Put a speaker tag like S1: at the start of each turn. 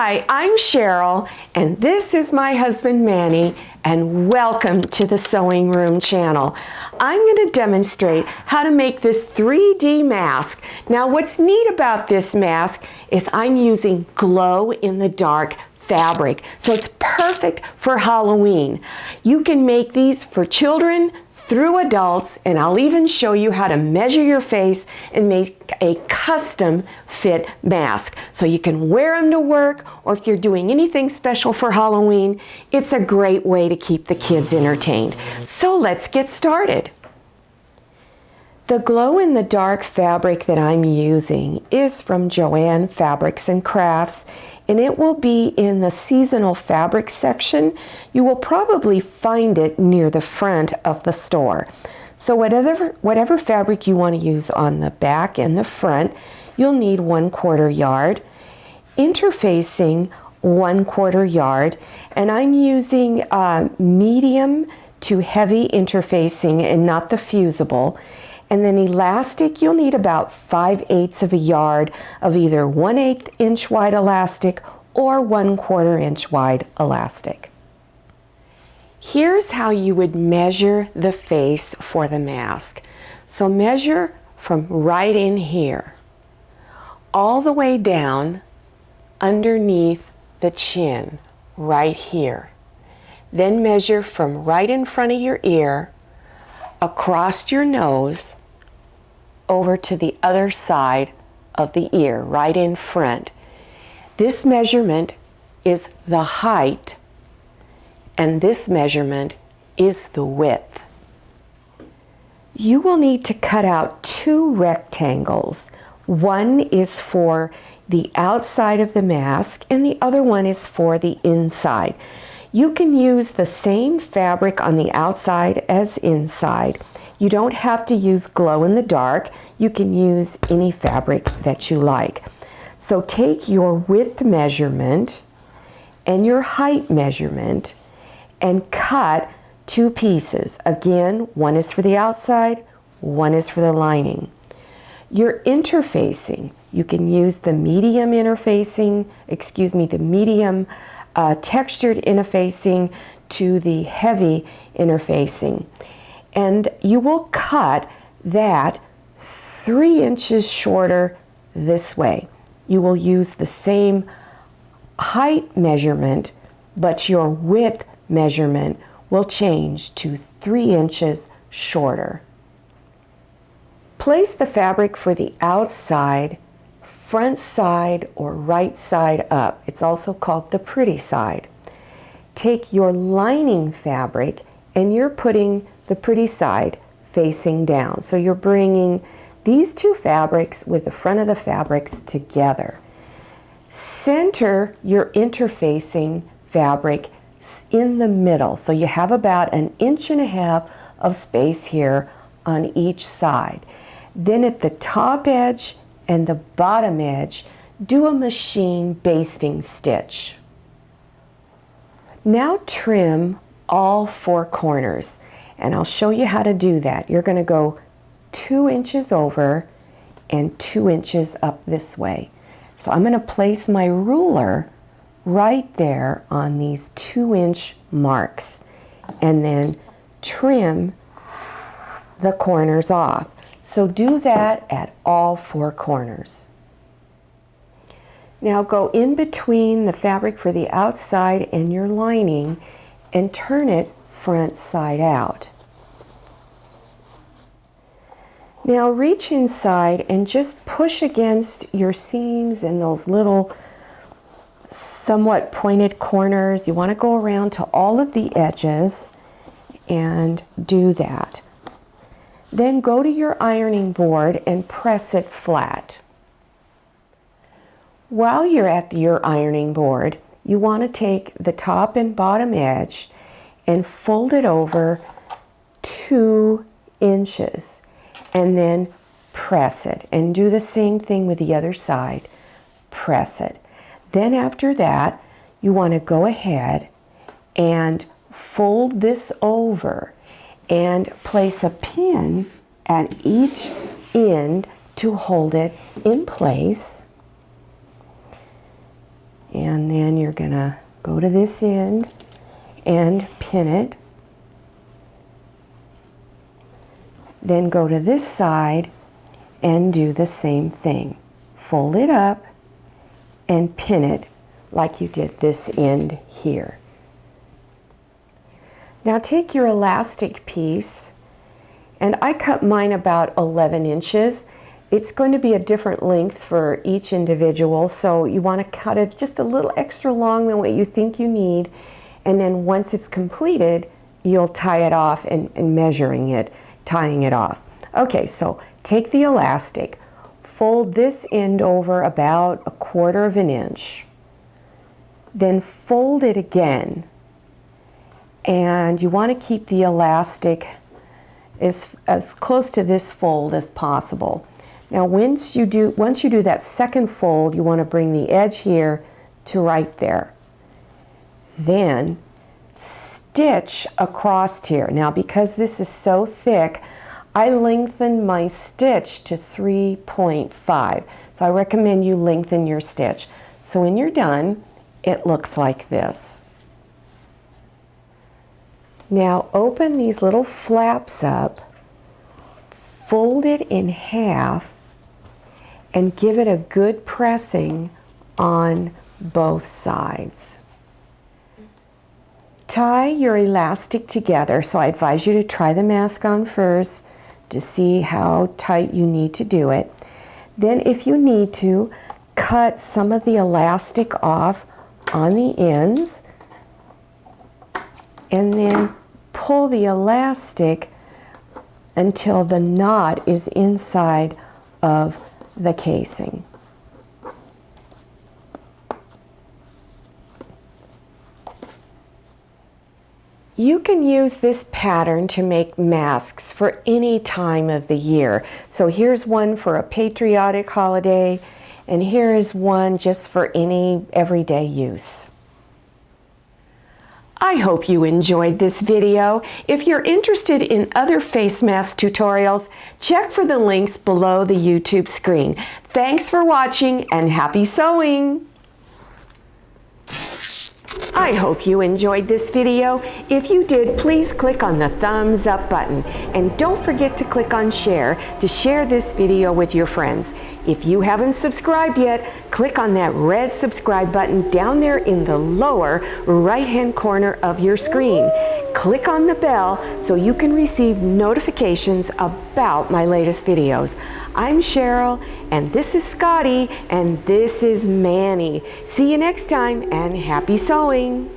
S1: Hi, I'm Cheryl, and this is my husband Manny, and welcome to the Sewing Room channel. I'm going to demonstrate how to make this 3D mask. Now, what's neat about this mask is I'm using glow-in-the-dark fabric, so it's perfect for Halloween. You can make these for children through adults, and I'll even show you how to measure your face and make a custom fit mask. So you can wear them to work, or if you're doing anything special for Halloween, it's a great way to keep the kids entertained. So let's get started. The glow-in-the-dark fabric that I'm using is from JOANN Fabrics Crafts, and it will be in the seasonal fabric section. You will probably find it near the front of the store. So whatever fabric you want to use on the back and the front, you'll need 1/4 yard. Interfacing 1/4 yard, and I'm using medium to heavy interfacing and not the fusible. And then elastic, you'll need about 5/8 of a yard of either 1/8 inch wide elastic or 1/4 inch wide elastic. Here's how you would measure the face for the mask. So measure from right in here, all the way down underneath the chin, right here. Then measure from right in front of your ear, across your nose, over to the other side of the ear, right in front. This measurement is the height, and this measurement is the width. You will need to cut out 2 rectangles. One is for the outside of the mask, and the other one is for the inside. You can use the same fabric on the outside as inside. You don't have to use glow in the dark. You can use any fabric that you like. So take your width measurement and your height measurement and cut 2 pieces. Again, one is for the outside, one is for the lining. Your interfacing, you can use the medium interfacing, the medium textured interfacing to the heavy interfacing. And you will cut that 3 inches shorter this way. You will use the same height measurement, but your width measurement will change to 3 inches shorter. Place the fabric for the outside, front side, or right side up. It's also called the pretty side. Take your lining fabric and you're putting the pretty side facing down. So you're bringing these 2 fabrics with the front of the fabrics together. Center your interfacing fabric in the middle. So you have about 1.5 inches of space here on each side. Then at the top edge and the bottom edge, do a machine basting stitch. Now trim all 4 corners. And I'll show you how to do that. You're going to go 2 inches over and 2 inches up this way. So I'm going to place my ruler right there on these 2-inch marks and then trim the corners off. So do that at all 4 corners. Now go in between the fabric for the outside and your lining and turn it front side out. Now reach inside and just push against your seams and those little somewhat pointed corners. You want to go around to all of the edges and do that. Then go to your ironing board and press it flat. While you're at your ironing board, you want to take the top and bottom edge and fold it over 2 inches and then press it, and do the same thing with the other side. Press it. Then after that, you want to go ahead and fold this over and place a pin at each end to hold it in place. And then you're gonna go to this end and pin it. Then go to this side and do the same thing. Fold it up and pin it like you did this end here. Now take your elastic piece, and I cut mine about 11 inches. It's going to be a different length for each individual, so you want to cut it just a little extra long than what you think you need, and then once it's completed, you'll tie it off and measuring it, tying it off. Okay, so take the elastic, fold this end over about 1/4 of an inch, then fold it again, and you want to keep the elastic as close to this fold as possible. Now once you do that second fold, you want to bring the edge here to right there. Then stitch across here. Now because this is so thick, I lengthen my stitch to 3.5. So I recommend you lengthen your stitch. So when you're done, it looks like this. Now open these little flaps up, fold it in half, and give it a good pressing on both sides. Tie your elastic together, so I advise you to try the mask on first to see how tight you need to do it. Then if you need to, cut some of the elastic off on the ends, and then pull the elastic until the knot is inside of the casing. You can use this pattern to make masks for any time of the year. So here's one for a patriotic holiday, and here is one just for any everyday use. I hope you enjoyed this video. If you're interested in other face mask tutorials, check for the links below the YouTube screen. Thanks for watching and happy sewing! I hope you enjoyed this video. If you did, please click on the thumbs up button, and don't forget to click on share to share this video with your friends. If you haven't subscribed yet, click on that red subscribe button down there in the lower right-hand corner of your screen. Click on the bell so you can receive notifications about my latest videos. I'm Cheryl, and this is Scotty, and this is Manny. See you next time, and happy sewing!